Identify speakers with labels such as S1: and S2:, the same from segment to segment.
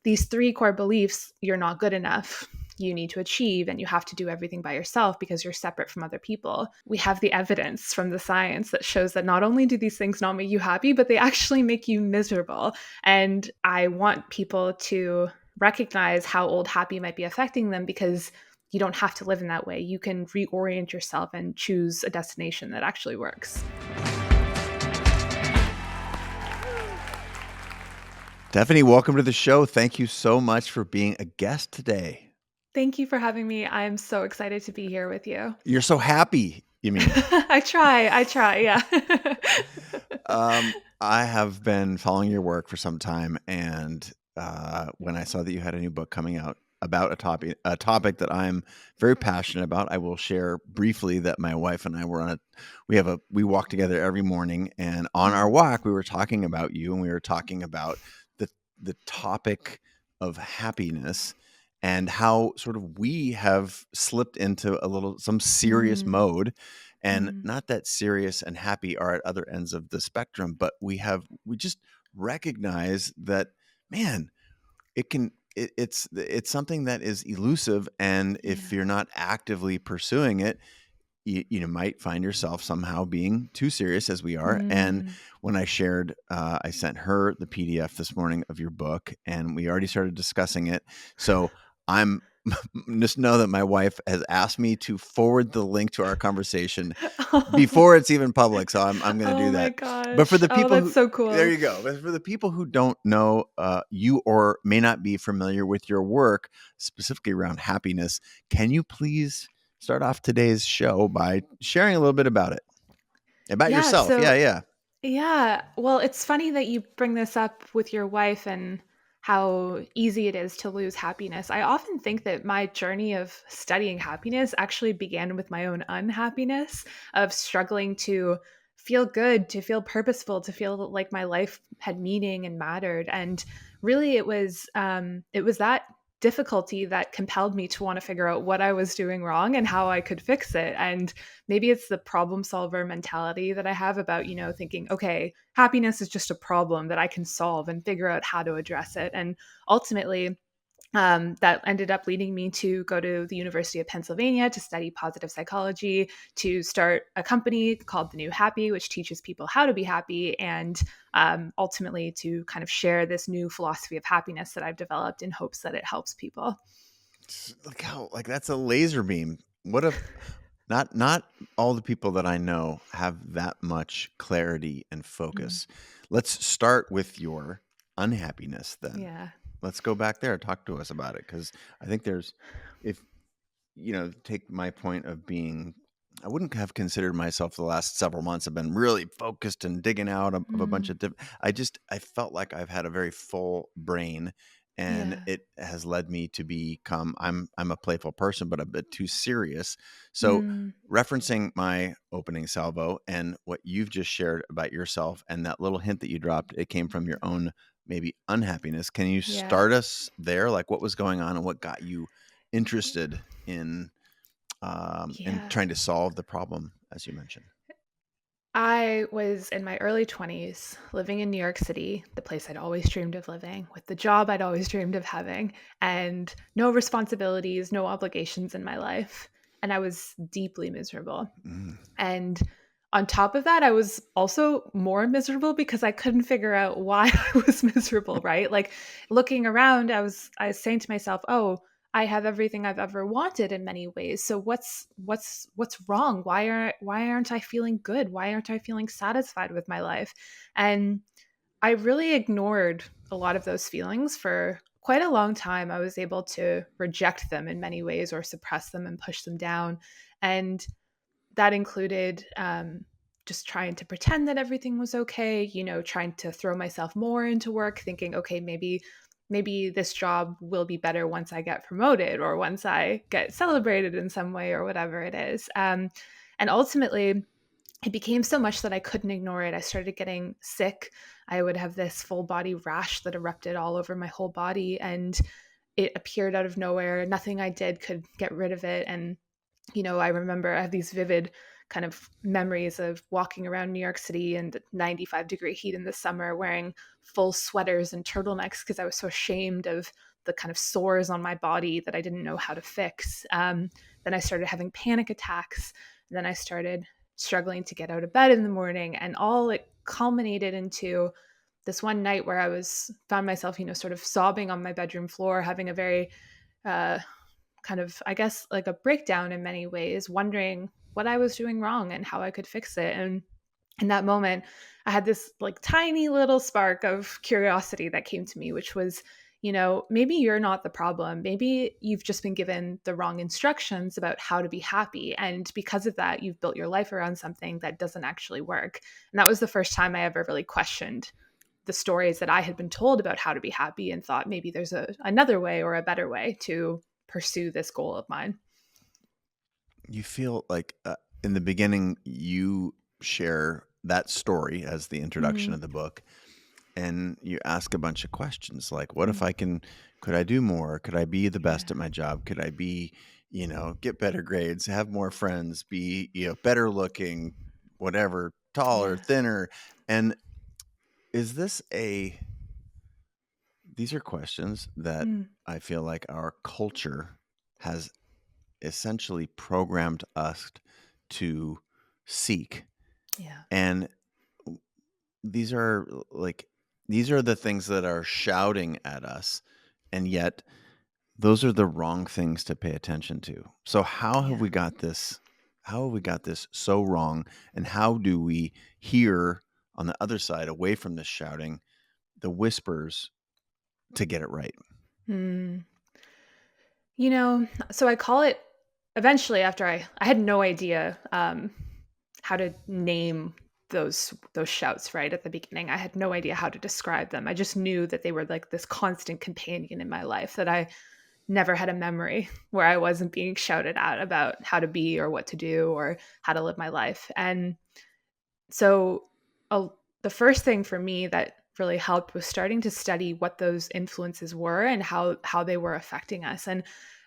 S1: these three core beliefs, you're not good enough, you need to achieve, and you have to do everything by yourself because you're separate from other people. We have the evidence from the science that shows that not only do these things not make you happy, but they actually make you miserable. And I want people to recognize how old happy might be affecting them, because you don't have to live in that way. You can reorient yourself and choose a destination that actually works.
S2: Stephanie, welcome to the show. Thank you so much for being a guest today.
S1: Thank you for having me. I'm so excited to be here with you.
S2: You're so happy, you mean?
S1: I try, yeah.
S2: I have been following your work for some time, and when I saw that you had a new book coming out about a topic that I'm very passionate about, I will share briefly that my wife and I were on we walk together every morning, and on our
S1: Mm,
S2: walk we were talking about you, and we were talking about the topic of happiness and how sort of we have slipped into some serious
S1: mm,
S2: mode, and
S1: mm,
S2: not that serious and happy are at other ends of the spectrum, but we just recognize that, man, it's something that is elusive, and if
S1: yeah.
S2: you're not actively pursuing it, you might find yourself somehow being too serious, as we are. And
S1: Mm.
S2: when I sent her the PDF this morning of your book, and we already started discussing it. So I'm just know that my wife has asked me to forward the link to our conversation before it's even public. So I'm going to do
S1: Oh my
S2: that. But for
S1: gosh.
S2: the
S1: Oh,
S2: people
S1: that's
S2: who,
S1: so
S2: there
S1: cool.
S2: you go. But for the people who don't know you, or may not be familiar with your work, specifically around happiness, can you please start off today's show by sharing a little bit about
S1: Yeah,
S2: yourself?
S1: so
S2: Yeah.
S1: yeah, well, it's funny that you bring this up with your wife and how easy it is to lose happiness. I often think that my journey of studying happiness actually began with my own unhappiness, of struggling to feel good, to feel purposeful, to feel like my life had meaning and mattered. And really, it was that difficulty that compelled me to want to figure out what I was doing wrong and how I could fix it. And maybe it's the problem solver mentality that I have about, thinking, okay, happiness is just a problem that I can solve and figure out how to address it. And ultimately, that ended up leading me to go to the University of Pennsylvania to study positive psychology, to start a company called The New Happy, which teaches people how to be happy, and ultimately to kind of share this new philosophy of happiness that I've developed in hopes that it helps people.
S2: Look how, like, that's a laser beam. What if not all the people that I know have that much clarity and
S1: Mm,
S2: focus. Let's start with your unhappiness then.
S1: yeah.
S2: Let's go back there. Talk to us about it, because I think if take my point of being, I wouldn't have considered myself the last several months. I've been really focused and digging out of a bunch
S1: Mm,
S2: of different. I felt like I've had a very full brain, and
S1: yeah.
S2: it has led me to become. I'm a playful person, but a bit too serious. So,
S1: Mm,
S2: referencing my opening salvo and what you've just shared about yourself, and that little hint that you dropped, it came from your own maybe unhappiness. Can you
S1: yeah.
S2: start us there? Like, what was going on and what got you interested in
S1: Yeah.
S2: trying to solve the problem, as you mentioned?
S1: I was in my early 20s living in New York City, the place I'd always dreamed of living, with the job I'd always dreamed of having, and no responsibilities, no obligations in my life. And I was deeply miserable.
S2: Mm.
S1: And on top of that, I was also more miserable because I couldn't figure out why I was miserable, right? Like looking around, I was saying to myself, "Oh, I have everything I've ever wanted in many ways. So what's wrong? Why aren't I feeling good? Why aren't I feeling satisfied with my life?" And I really ignored a lot of those feelings for quite a long time. I was able to reject them in many ways or suppress them and push them down. And that included just trying to pretend that everything was okay, trying to throw myself more into work, thinking, okay, maybe this job will be better once I get promoted or once I get celebrated in some way or whatever it is. And ultimately, it became so much that I couldn't ignore it. I started getting sick. I would have this full body rash that erupted all over my whole body, and it appeared out of nowhere. Nothing I did could get rid of it. And I remember I have these vivid kind of memories of walking around New York City in the 95-degree heat in the summer, wearing full sweaters and turtlenecks because I was so ashamed of the kind of sores on my body that I didn't know how to fix. Then I started having panic attacks. And then I started struggling to get out of bed in the morning, and all it culminated into this one night where I was found myself, sort of sobbing on my bedroom floor, having a very uh, kind of, I guess, like a breakdown in many ways, wondering what I was doing wrong and how I could fix it. And in that moment, I had this like tiny little spark of curiosity that came to me, which was, maybe you're not the problem. Maybe you've just been given the wrong instructions about how to be happy. And because of that, you've built your life around something that doesn't actually work. And that was the first time I ever really questioned the stories that I had been told about how to be happy and thought maybe there's another way or a better way to pursue this goal of mine.
S2: You feel like in the beginning, you share that story as the introduction
S1: Mm,
S2: of the book, and you ask a bunch of questions like, what if
S1: mm,
S2: could I do more? Could I be the best
S1: yeah,
S2: at my job? Could I be, get better grades, have more friends, be, better looking, whatever, taller,
S1: yeah.
S2: thinner? And is this these are questions that
S1: Mm,
S2: I feel like our culture has essentially programmed us to seek.
S1: yeah.
S2: And these are like these are the things that are shouting at us, and yet those are the wrong things to pay attention to. So
S1: Yeah.
S2: how have we got this so wrong, and how do we hear on the other side, away from this shouting, the whispers to get it right?
S1: Mm. So I call it eventually after I had no idea how to name those shouts right at the beginning. I had no idea how to describe them. I just knew that they were like this constant companion in my life, that I never had a memory where I wasn't being shouted at about how to be or what to do or how to live my life. And so uh, the first thing for me that really helped was starting to study what those influences were and how they were affecting us. And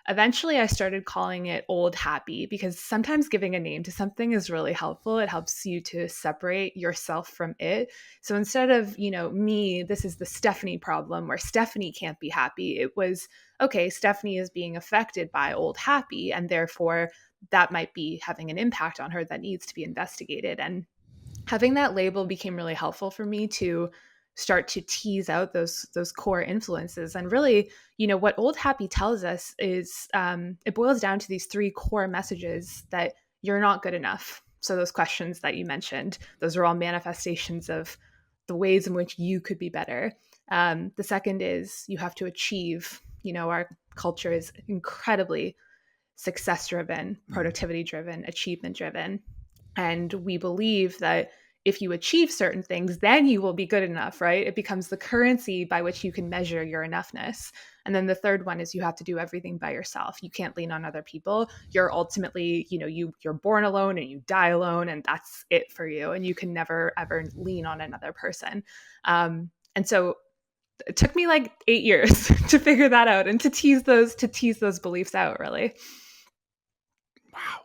S1: eventually I started calling it old happy, because sometimes giving a name to something is really helpful. It helps you to separate yourself from it. So instead of, me, this is the Stephanie problem where Stephanie can't be happy, it was, okay, Stephanie is being affected by old happy, and therefore that might be having an impact on her that needs to be investigated. And having that label became really helpful for me to start to tease out those core influences. And really, what old happy tells us is, it boils down to these three core messages: that you're not good enough. So those questions that you mentioned, those are all manifestations of the ways in which you could be better. The second is you have to achieve. Our culture is incredibly success driven,
S2: Mm.
S1: productivity driven, achievement driven. And we believe that if you achieve certain things, then you will be good enough, right? It becomes the currency by which you can measure your enoughness. And then the third one is you have to do everything by yourself. You can't lean on other people. You're ultimately, you're born alone and you die alone, and that's it for you. And you can never ever lean on another person. And so it took me like 8 years to figure that out and to tease those beliefs out, really.
S2: Wow.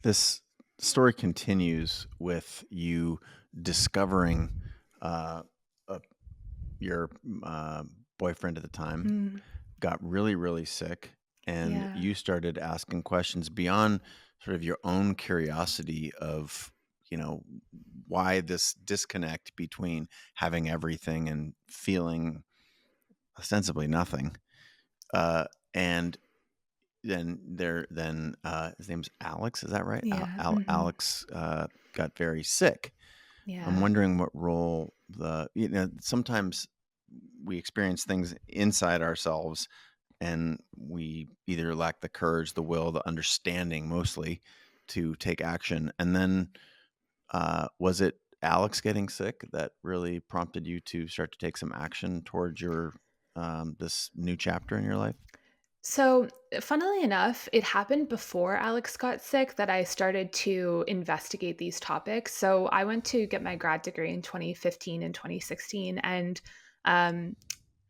S2: This story continues with you discovering uh, uh, your uh, boyfriend at the time
S1: Mm,
S2: got really, really sick, and
S1: yeah.
S2: you started asking questions beyond sort of your own curiosity of, why this disconnect between having everything and feeling ostensibly nothing. And then his name's Alex, is that right?
S1: Yeah. Mhm.
S2: Alex got very sick. I'm
S1: Yeah.
S2: wondering what role sometimes we experience things inside ourselves, and we either lack the courage, the will, the understanding, mostly, to take action. And then was it Alex getting sick that really prompted you to start to take some action towards your this new chapter in your life?
S1: So, funnily enough, it happened before Alex got sick that I started to investigate these topics. So, I went to get my grad degree in 2015 and 2016, and um,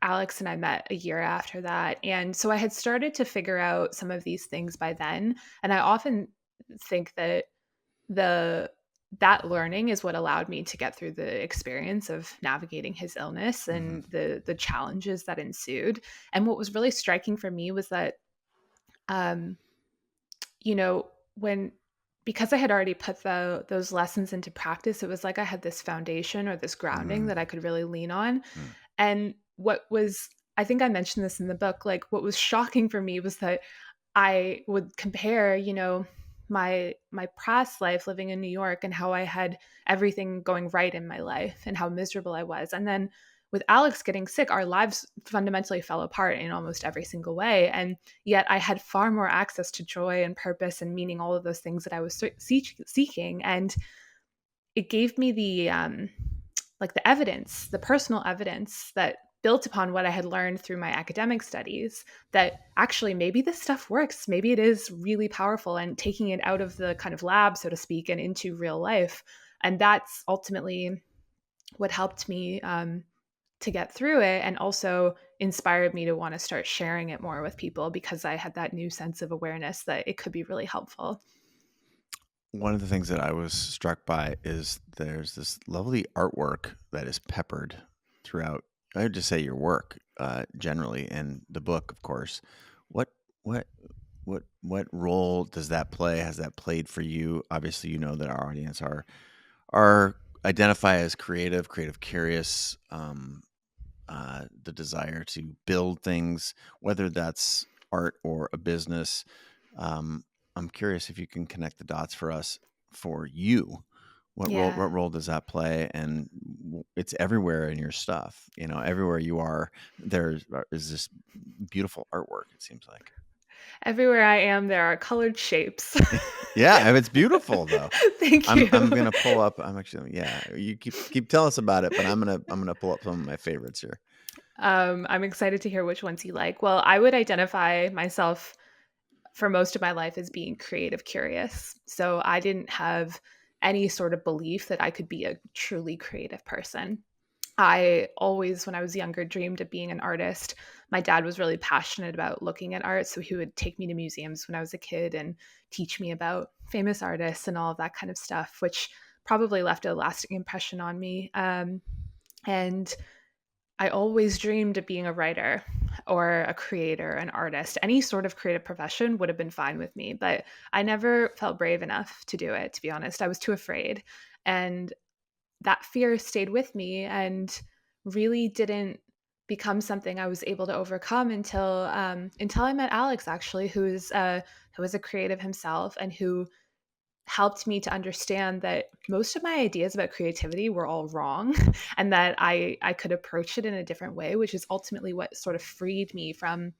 S1: Alex and I met a year after that. And so I had started to figure out some of these things by then. And I often think that the that learning is what allowed me to get through the experience of navigating his illness
S2: Hmm.
S1: and the challenges that ensued. And what was really striking for me was that, um, you know, when because I had already put those lessons into practice, it was like I had this foundation or this grounding
S2: Mm.
S1: that I could really lean on.
S2: Mm.
S1: And what was, I think I mentioned this in the book, like what was shocking for me was that I would compare, my past life living in New York and how I had everything going right in my life and how miserable I was. And then with Alex getting sick, our lives fundamentally fell apart in almost every single way. And yet I had far more access to joy and purpose and meaning, all of those things that I was seeking. And it gave me the evidence, the personal evidence that built upon what I had learned through my academic studies, that actually maybe this stuff works. Maybe it is really powerful, and taking it out of the kind of lab, so to speak, and into real life. And that's ultimately what helped me to get through it, and also inspired me to want to start sharing it more with people, because I had that new sense of awareness that it could be really helpful.
S2: One of the things that I was struck by is there's this lovely artwork that is peppered throughout. I would just say your work, generally, and the book, of course. What what what role does that play? Has that played for you? Obviously, you know that our audience are identify as creative, curious. The desire to build things, whether that's art or a business. Um, I'm curious if you can connect the dots for us, for you.
S1: Yeah.
S2: What role does that play? And it's everywhere in your stuff. You know, everywhere you are, there is this beautiful artwork. It seems like.
S1: Everywhere I am, there are colored shapes.
S2: Yeah, it's beautiful though.
S1: Thank
S2: I'm
S1: you.
S2: gonna pull up. I'm actually, yeah. You keep telling us about it, but I'm gonna pull up some of my favorites here.
S1: I'm excited to hear which ones you like. Well, I would identify myself for most of my life as being creative curious. So I didn't have any sort of belief that I could be a truly creative person. I always, when I was younger, dreamed of being an artist. My dad was really passionate about looking at art, so he would take me to museums when I was a kid and teach me about famous artists and all of that kind of stuff, which probably left a lasting impression on me. And I always dreamed of being a writer or a creator, an artist. Any sort of creative profession would have been fine with me, but I never felt brave enough to do it, to be honest. I was too afraid. And that fear stayed with me and really didn't become something I was able to overcome until I met Alex, actually, who is a creative himself and who helped me to understand that most of my ideas about creativity were all wrong, and that I could approach it in a different way, which is ultimately what sort of freed me from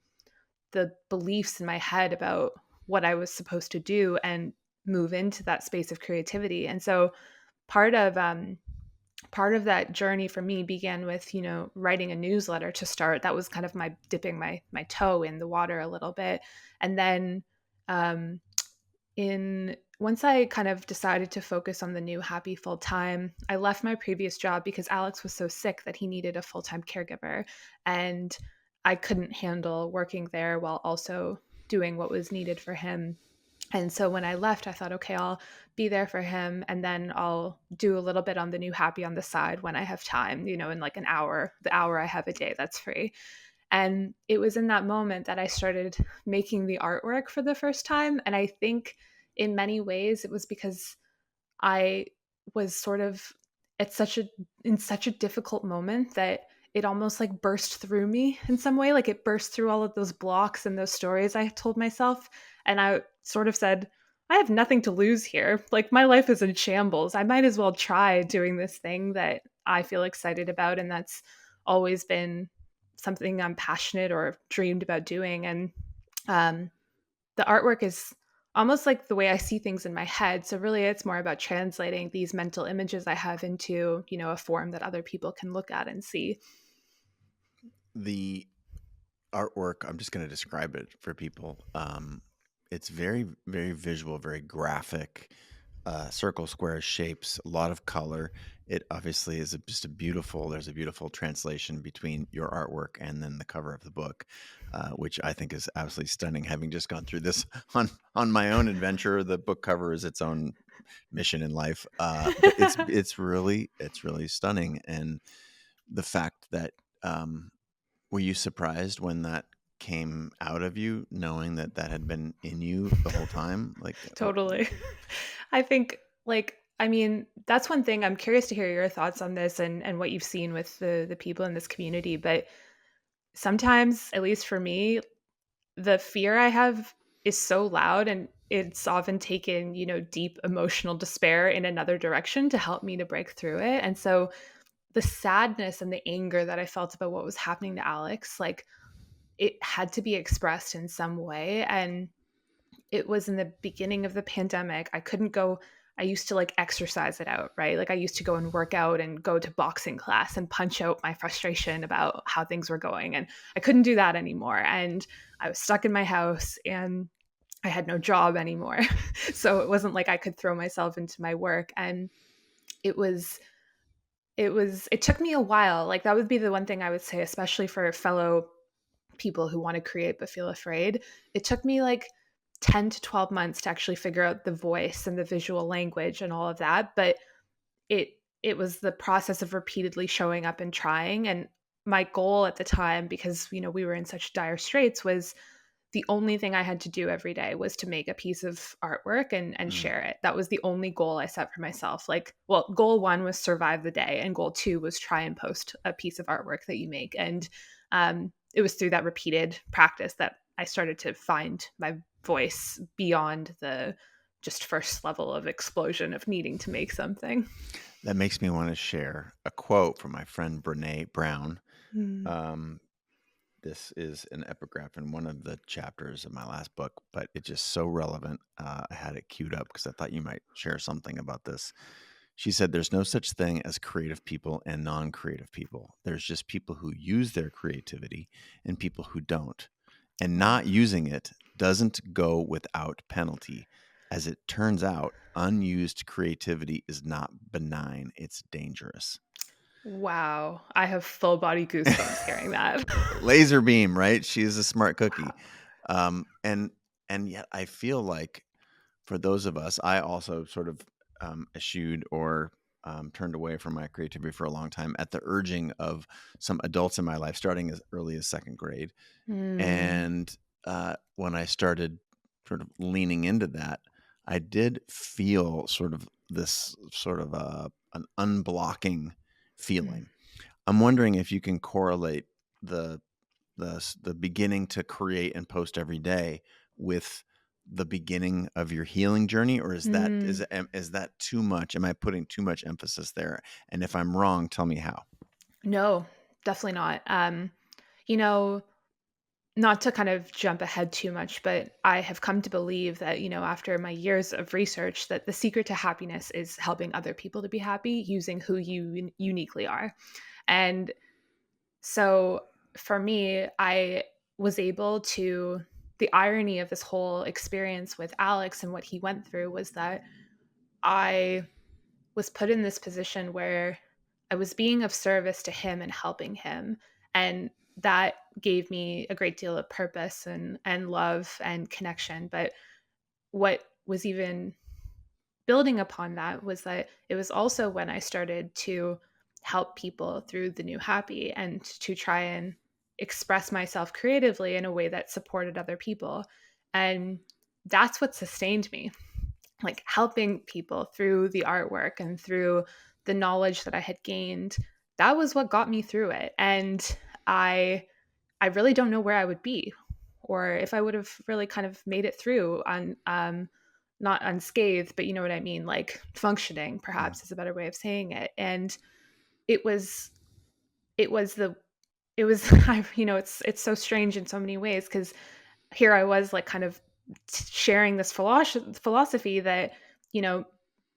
S1: the beliefs in my head about what I was supposed to do and move into that space of creativity. And so part of um, part of that journey for me began with, writing a newsletter to start. That was kind of my dipping my toe in the water a little bit. And then um, in once I kind of decided to focus on the new happy full time, I left my previous job because Alex was so sick that he needed a full time caregiver. And I couldn't handle working there while also doing what was needed for him. And so when I left, I thought, okay, I'll be there for him, and then I'll do a little bit on the new happy on the side when I have time, in like an hour, the hour I have a day that's free. And it was in that moment that I started making the artwork for the first time. And I think in many ways it was because I was sort of at such a in such a difficult moment that it almost like burst through me in some way. Like it burst through all of those blocks and those stories I told myself. And I sort of said, I have nothing to lose here. Like my life is in shambles. I might as well try doing this thing that I feel excited about. And that's always been something I'm passionate or dreamed about doing. And um, the artwork is almost like the way I see things in my head. So really it's more about translating these mental images I have into, a form that other people can look at and see.
S2: The artwork, I'm just going to describe it for people. It's very, very visual, very graphic, circle, squares, shapes, a lot of color. It obviously is just there's a beautiful translation between your artwork and then the cover of the book, which I think is absolutely stunning. Having just gone through this on my own adventure, the book cover is its own mission in life. But it's really stunning. And the fact that, were you surprised when that came out of you, knowing that that had been in you the whole time? Like,
S1: Totally. I think, like, I mean, that's one thing. I'm curious to hear your thoughts on this and what you've seen with the people in this community. But sometimes, at least for me, the fear I have is so loud, and it's often taken, deep emotional despair in another direction to help me to break through it. And so the sadness and the anger that I felt about what was happening to Alex, like, it had to be expressed in some way. And it was in the beginning of the pandemic. I couldn't go. I used to like exercise it out, right? Like I used to go and work out and go to boxing class and punch out my frustration about how things were going. And I couldn't do that anymore. And I was stuck in my house and I had no job anymore. So it wasn't like I could throw myself into my work. And it was, it took me a while. Like that would be the one thing I would say, especially for fellow people who want to create but feel afraid. It took me like 10 to 12 months to actually figure out the voice and the visual language and all of that, but it it was the process of repeatedly showing up and trying. And my goal at the time, because we were in such dire straits, was the only thing I had to do every day was to make a piece of artwork and
S2: mm,
S1: share it. That was the only goal I set for myself. Like, well, goal one was survive the day, and goal two was try and post a piece of artwork that you make. And it was through that repeated practice that I started to find my voice beyond the just first level of explosion of needing to make something.
S2: that makes me want to share a quote from my friend Brene Brown.
S1: Mm.
S2: Um, this is an epigraph in one of the chapters of my last book, but it's just so relevant. I had it queued up because I thought you might share something about this. She said, "There's no such thing as creative people and non creative people. There's just people who use their creativity and people who don't. And not using it doesn't go without penalty. As it turns out, unused creativity is not benign, it's dangerous."
S1: Wow. I have full body goosebumps hearing that.
S2: Laser beam, right? She's a smart cookie. Um, and and yet I feel like for those of us, I also sort of eschewed or turned away from my creativity for a long time at the urging of some adults in my life, starting as early as second grade.
S1: Mm,
S2: And when I started sort of leaning into that, I did feel sort of this sort of an unblocking
S1: mm,
S2: feeling. I'm wondering if you can correlate the the beginning to create and post every day with the beginning of your healing journey, or is that
S1: mm.
S2: is that too much? Am I putting too much emphasis there? And if I'm wrong, tell me how.
S1: No, definitely not. You know, Not to kind of jump ahead too much, but I have come to believe that, after my years of research, that the secret to happiness is helping other people to be happy using who you uniquely are. And so for me, I was able to, the irony of this whole experience with Alex and what he went through was that I was put in this position where I was being of service to him and helping him. And that gave me a great deal of purpose and love and connection. But what was even building upon that was that it was also when I started to help people through the new happy and to try and express myself creatively in a way that supported other people. And that's what sustained me, like helping people through the artwork and through the knowledge that I had gained. That was what got me through it. And I I really don't know where I would be or if I would have really kind of made it through on not unscathed, but you know what I mean, like functioning
S2: Mm.
S1: perhaps is a better way of saying it. And it was it was the it was it's so strange in so many ways because here I was like kind of sharing this philosophy that, you know,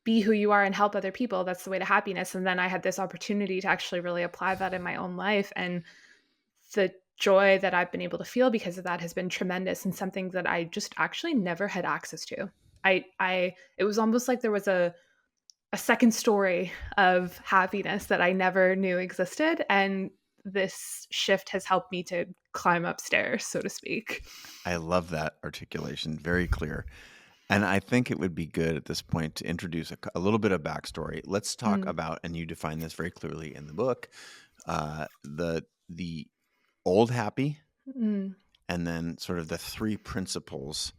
S1: be who you are and help other people. That's the way to happiness. And then I had this opportunity to actually really apply that in my own life. And the joy that I've been able to feel because of that has been tremendous and something that I just actually never had access to. It was almost like there was a second story of happiness that I never knew existed. And this shift has helped me to climb upstairs, so to speak.
S2: I love that articulation. Very clear. And I think it would be good at this point to introduce a little bit of backstory. Let's talk
S1: Mm,
S2: about, and you define this very clearly in the book, the old happy,
S1: mm,
S2: and then sort of the three principles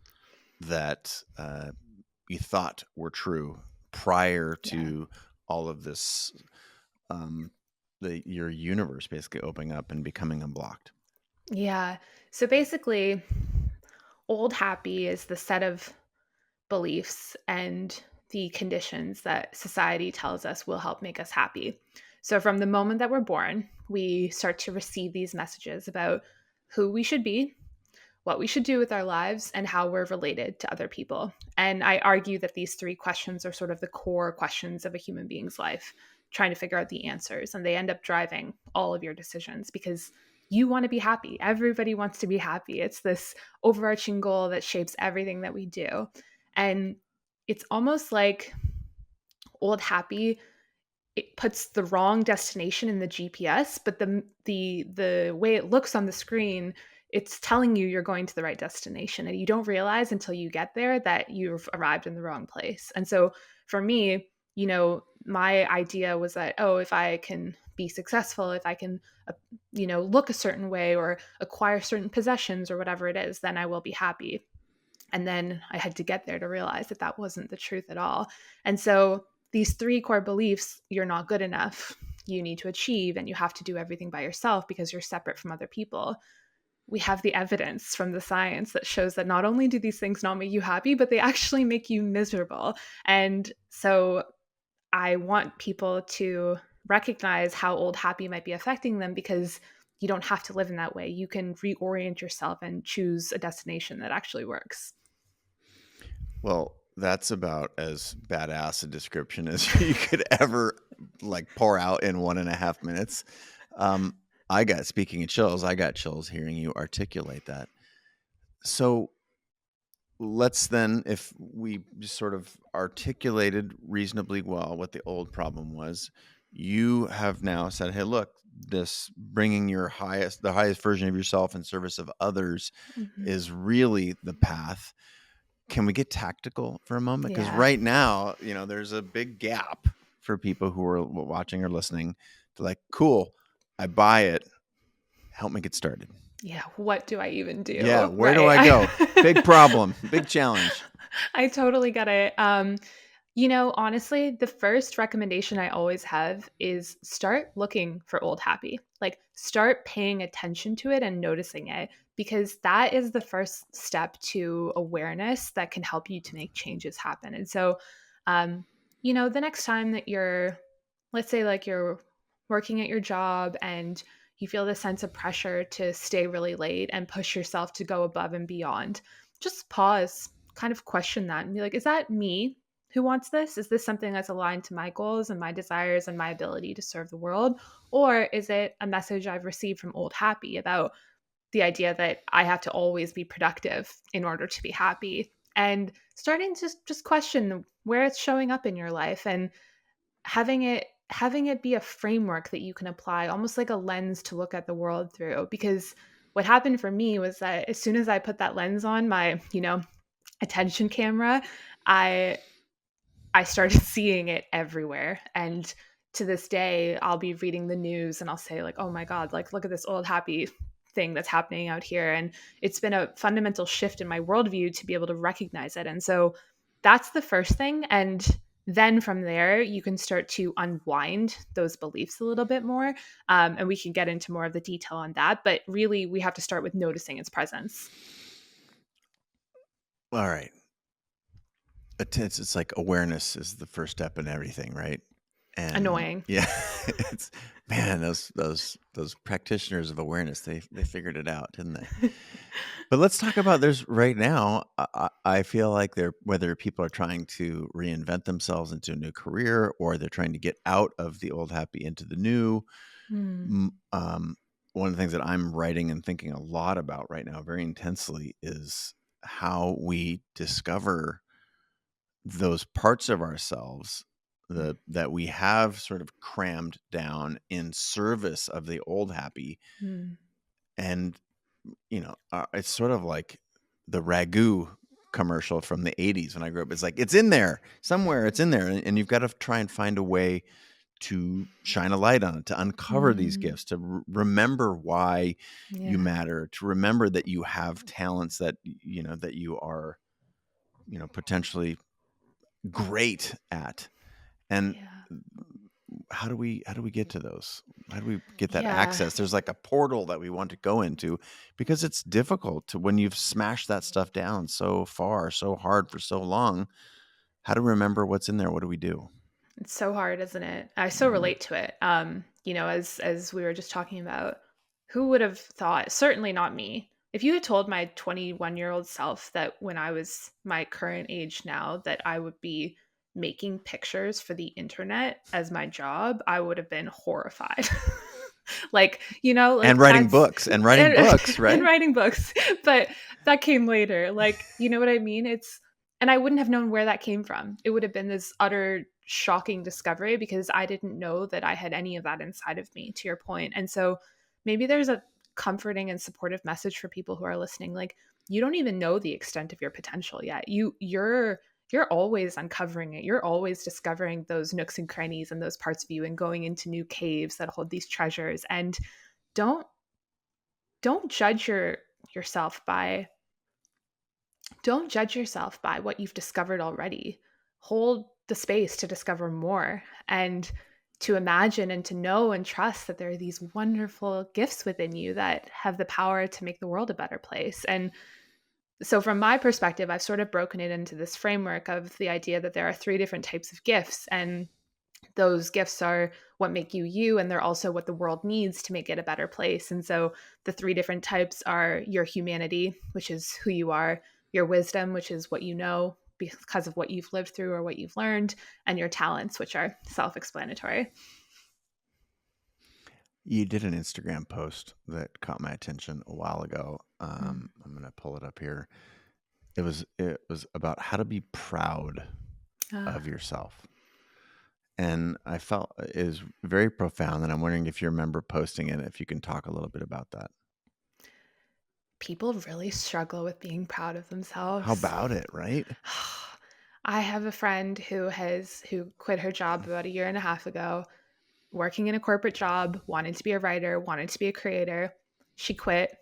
S2: that you thought were true prior
S1: yeah.
S2: to all of this, um, your universe basically opening up and becoming unblocked.
S1: Yeah. So basically, old happy is the set of beliefs and the conditions that society tells us will help make us happy. So, from the moment that we're born, we start to receive these messages about who we should be, what we should do with our lives, and how we're related to other people. And I argue that these three questions are sort of the core questions of a human being's life, trying to figure out the answers. And they end up driving all of your decisions because you want to be happy. Everybody wants to be happy. It's this overarching goal that shapes everything that we do. And it's almost like old happy, it puts the wrong destination in the GPS, but the way it looks on the screen, it's telling you you're going to the right destination, and you don't realize until you get there that you've arrived in the wrong place. And so for me, my idea was that, oh, if I can be successful, if I can look a certain way or acquire certain possessions or whatever it is, then I will be happy. And then I had to get there to realize that that wasn't the truth at all. And so these three core beliefs, you're not good enough, you need to achieve, and you have to do everything by yourself because you're separate from other people. We have the evidence from the science that shows that not only do these things not make you happy, but they actually make you miserable. And so I want people to recognize how old happy might be affecting them, because you don't have to live in that way. You can reorient yourself and choose a destination that actually works.
S2: Well, that's about as badass a description as you could ever like pour out in 1.5 minutes. Um, speaking of chills, I got chills hearing you articulate that. So let's then, if we just sort of articulated reasonably well what the old problem was, you have now said, hey, look, this bringing the highest version of yourself in service of others
S1: Mhm.
S2: is really the path. Can we get tactical for a moment? Because
S1: Yeah.
S2: right now, there's a big gap for people who are watching or listening. They're like, cool, I buy it. Help me get started.
S1: Yeah, what do I even
S2: Yeah,
S1: do?
S2: where do
S1: Right.
S2: I go? Big problem, big challenge.
S1: I totally get it. Honestly, the first recommendation I always have is start looking for old happy. Like, start paying attention to it and noticing it, because that is the first step to awareness that can help you to make changes happen. And so, the next time that let's say, like, you're working at your job and you feel this sense of pressure to stay really late and push yourself to go above and beyond, just pause, kind of question that and be like, is that me who wants this? Is this something that's aligned to my goals and my desires and my ability to serve the world? Or is it a message I've received from old happy about the idea that I have to always be productive in order to be happy? And starting to just question where it's showing up in your life, and having it be a framework that you can apply, almost like a lens to look at the world through. Because what happened for me was that as soon as I put that lens on, my attention camera, I I started seeing it everywhere. And to this day, I'll be reading the news and I'll say, like, oh my God, like, look at this old happy thing that's happening out here. And it's been a fundamental shift in my worldview to be able to recognize it. And so that's the first thing. And then from there, you can start to unwind those beliefs a little bit more. And we can get into more of the detail on that. But really, we have to start with noticing its presence.
S2: All right. It's like awareness is the first step in everything, right? And
S1: Annoying.
S2: yeah, it's man, those practitioners of awareness, they figured it out, didn't they? But let's talk about there's right now. I feel like whether people are trying to reinvent themselves into a new career or they're trying to get out of the old happy into the new.
S1: Hmm.
S2: m- Um, One of the things that I'm writing and thinking a lot about right now, very intensely, is how we discover those parts of ourselves that we have sort of crammed down in service of the old happy.
S1: Hmm.
S2: And it's sort of like the ragu commercial from the 80s when I grew up. It's like, it's in there somewhere. It's in there. And you've got to try and find a way to shine a light on it, to uncover these
S1: Mm,
S2: gifts, to remember why you
S1: yeah.
S2: matter, to remember that you have talents that, that you are, potentially great at. And
S1: Yeah.
S2: how do we get to those? How do we get that
S1: Yeah.
S2: access? There's like a portal that we want to go into, because it's difficult to, when you've smashed that stuff down so far, so hard for so long, how to remember what's in there. What do we do?
S1: It's so hard, isn't it? I so relate to it. As we were just talking about, who would have thought, certainly not me. If you had told my 21-year-old self that when I was my current age now that I would be making pictures for the internet as my job, I would have been horrified. Like,
S2: And
S1: like
S2: writing
S1: that's
S2: books and writing
S1: and,
S2: books,
S1: and
S2: right?
S1: writing books. But that came later. Like, you know what I mean? And I wouldn't have known where that came from. It would have been this utter shocking discovery because I didn't know that I had any of that inside of me, to your point. And so maybe there's a comforting and supportive message for people who are listening. Like, you don't even know the extent of your potential yet. You're always uncovering it. You're always discovering those nooks and crannies and those parts of you and going into new caves that hold these treasures. And don't don't judge yourself by don't judge yourself by what you've discovered already. Hold the space to discover more and to imagine and to know and trust that there are these wonderful gifts within you that have the power to make the world a better place. And so, from my perspective, I've sort of broken it into this framework of the idea that there are three different types of gifts. And those gifts are what make you you, and they're also what the world needs to make it a better place. And so the three different types are your humanity, which is who you are, your wisdom, which is what you know because of what you've lived through or what you've learned, and your talents, which are self-explanatory.
S2: You did an Instagram post that caught my attention a while ago.
S1: Mm.
S2: I'm going to pull it up here. It was about how to be proud
S1: Ah.
S2: of yourself. And I felt it is very profound. And I'm wondering if you remember posting it, if you can talk a little bit about that.
S1: People really struggle with being proud of
S2: How
S1: themselves.
S2: about it, right?
S1: I have a friend who quit her job about a year and a half ago, working in a corporate job, wanted to be a writer, wanted to be a creator. She quit.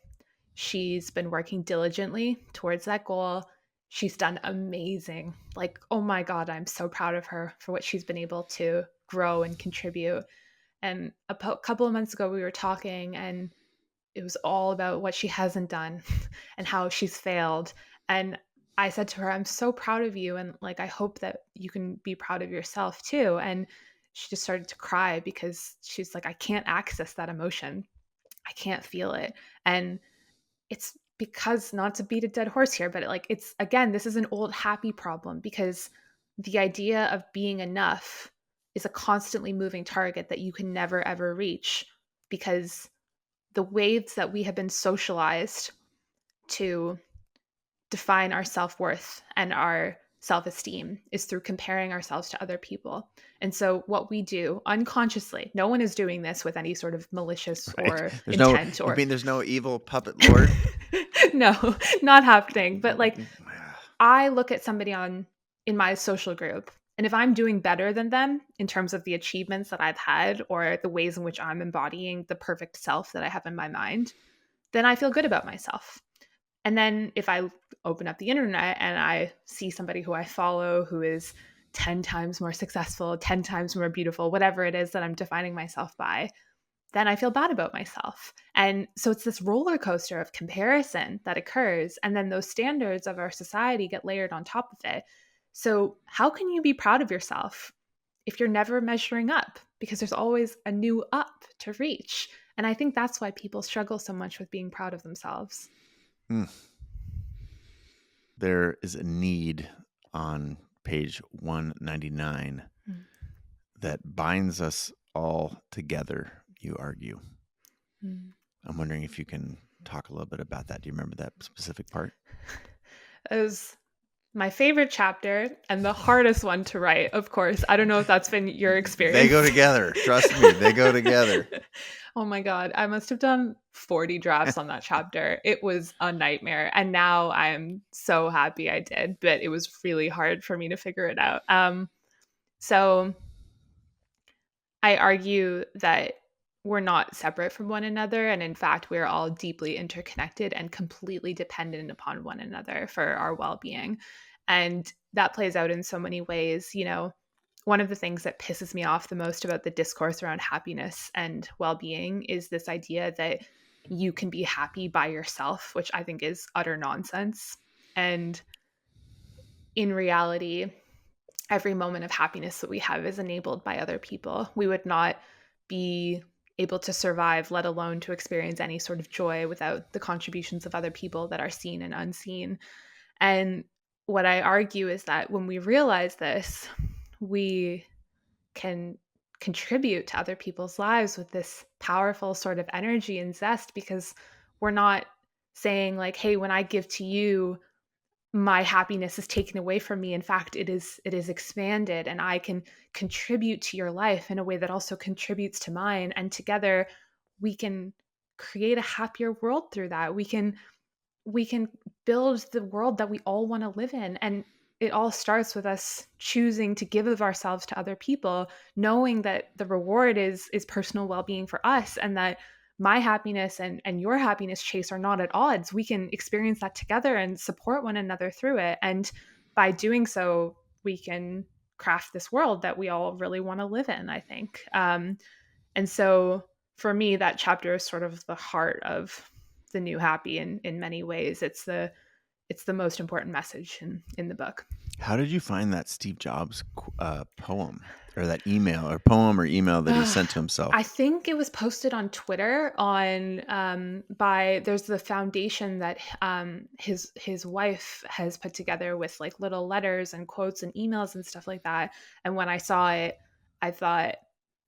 S1: She's been working diligently towards that goal. She's done amazing. Like, oh my God, I'm so proud of her for what she's been able to grow and contribute. And couple of months ago, we were talking, and it was all about what she hasn't done and how she's failed. And I said to her, I'm so proud of you. And like, I hope that you can be proud of yourself too. And she just started to cry because she's like, I can't access that emotion. I can't feel it. And it's because, not to beat a dead horse here, but it's again, this is an old happy problem because the idea of being enough is a constantly moving target that you can never ever reach because the ways that we have been socialized to define our self-worth and our self-esteem is through comparing ourselves to other people. And so what we do unconsciously, no one is doing this with any sort of malicious
S2: Right.
S1: or intent
S2: You
S1: or
S2: mean there's no evil puppet lord?
S1: no, not happening. But like, I look at somebody in my social group, and if I'm doing better than them in terms of the achievements that I've had or the ways in which I'm embodying the perfect self that I have in my mind, then I feel good about myself. And then if I open up the internet and I see somebody who I follow who is 10 times more successful, 10 times more beautiful, whatever it is that I'm defining myself by, then I feel bad about myself. And so it's this roller coaster of comparison that occurs. And then those standards of our society get layered on top of it. So, how can you be proud of yourself if you're never measuring up? Because there's always a new up to reach. And I think that's why people struggle so much with being proud of themselves.
S2: Hmm. There is a need on page 199
S1: Mm.
S2: that binds us all together, you argue.
S1: Mm.
S2: I'm wondering if you can talk a little bit about that. Do you remember that specific part?
S1: It was My favorite chapter and the hardest one to write, of course. I don't know if that's been your
S2: They go
S1: experience.
S2: together. Trust me, they go together.
S1: Oh my God. I must have done 40 drafts on that chapter. It was a nightmare. And now I'm so happy I did, but it was really hard for me to figure it out. So I argue that we're not separate from one another. And in fact, we're all deeply interconnected and completely dependent upon one another for our well being. And that plays out in so many ways. One of the things that pisses me off the most about the discourse around happiness and well being is this idea that you can be happy by yourself, which I think is utter nonsense. And in reality, every moment of happiness that we have is enabled by other people. We would not be able to survive, let alone to experience any sort of joy without the contributions of other people that are seen and unseen. And what I argue is that when we realize this, we can contribute to other people's lives with this powerful sort of energy and zest because we're not saying like, hey, when I give to you, my happiness is taken away from me. In fact, it is expanded, and I can contribute to your life in a way that also contributes to mine, and together we can create a happier world through that. We can build the world that we all want to live in, and it all starts with us choosing to give of ourselves to other people, knowing that the reward is personal well-being for us, and that my happiness and your happiness, Chase, are not at odds. We can experience that together and support one another through it, and by doing so we can craft this world that we all really want to live in, I think. And so for me, that chapter is sort of the heart of the new happy in many ways. It's the most important message in the book.
S2: How did you find that Steve Jobs poem or that email or poem or email that he sent to
S1: I
S2: himself?
S1: think it was posted on Twitter on by there's the foundation that his wife has put together with like little letters and quotes and emails and stuff like that. And when I saw it, I thought,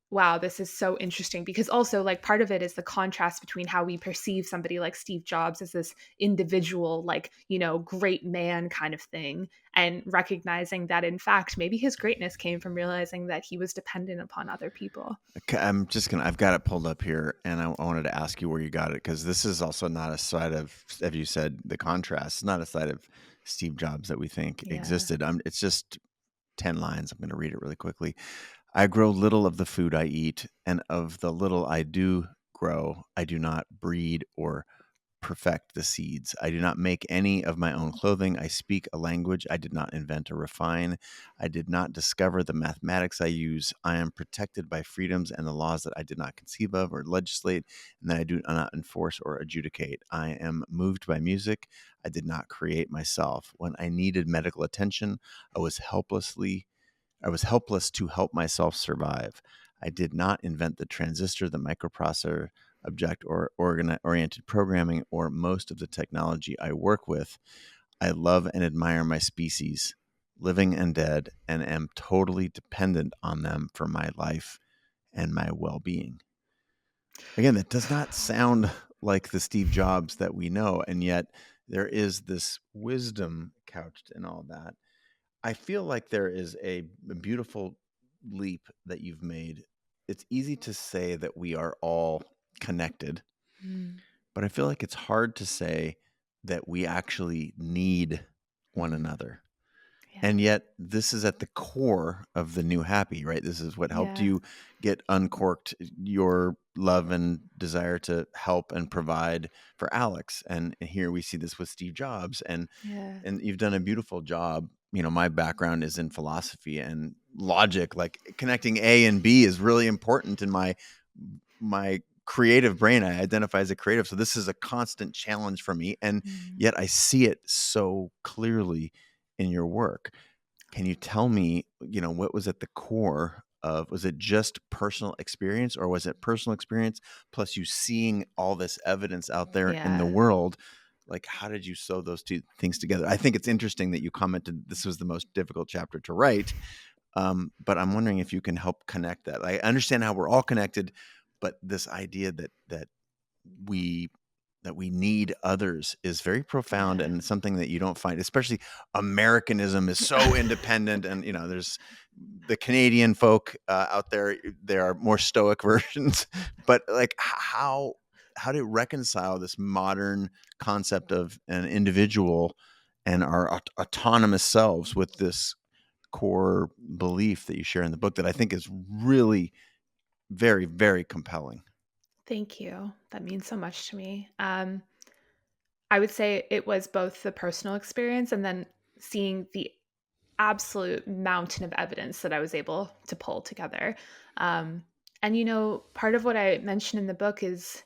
S1: wow, this is so interesting because also like part of it is the contrast between how we perceive somebody like Steve Jobs as this individual, like, great man kind of thing, and recognizing that in fact, maybe his greatness came from realizing that he was dependent upon other people.
S2: Okay, I've got it pulled up here, and I wanted to ask you where you got it because this is also not a side of, as you said, the contrast. It's not a side of Steve Jobs that we think
S1: Yeah.
S2: existed. It's just 10 lines. I'm going to read it really quickly. I grow little of the food I eat, and of the little I do grow, I do not breed or perfect the seeds. I do not make any of my own clothing. I speak a language I did not invent or refine. I did not discover the mathematics I use. I am protected by freedoms and the laws that I did not conceive of or legislate, and that I do not enforce or adjudicate. I am moved by music I did not create myself. When I needed medical attention, I was helpless to help myself survive. I did not invent the transistor, the microprocessor, object or oriented programming, or most of the technology I work with. I love and admire my species, living and dead, and am totally dependent on them for my life and my well being. Again, that does not sound like the Steve Jobs that we know, and yet there is this wisdom couched in all that. I feel like there is a beautiful leap that you've made. It's easy to say that we are all connected,
S1: Mm,
S2: but I feel like it's hard to say that we actually need one
S1: mm,
S2: another.
S1: yeah.
S2: And yet, this is at the core of the new happy, right? This is what helped
S1: Yeah.
S2: you get uncorked your love and desire to help and provide for Alex. And here we see this with Steve Jobs.
S1: Yeah.
S2: And you've done a beautiful job. My background is in philosophy and logic. Like connecting A and B is really important in my creative brain. I identify as a creative, so this is a constant challenge for me, and
S1: Mm,
S2: yet I see it so clearly in your work. Can you tell me, what was at the core of, was it just personal experience, or was it personal experience plus you seeing all this evidence out there in the
S1: yeah.
S2: world? Like, how did you sew those two things together? I think it's interesting that you commented this was the most difficult chapter to write. But I'm wondering if you can help connect that. I understand how we're all connected, but this idea that we that we need others is very profound,
S1: Yeah.
S2: and something that you don't find, especially Americanism is so independent. And, there's the Canadian folk out there, there are more stoic versions, but like how to reconcile this modern concept of an individual and our autonomous selves with this core belief that you share in the book that I think is really very, very compelling.
S1: Thank you. That means so much to me. I would say it was both the personal experience and then seeing the absolute mountain of evidence that I was able to pull together. Um, and, part of what I mentioned in the book is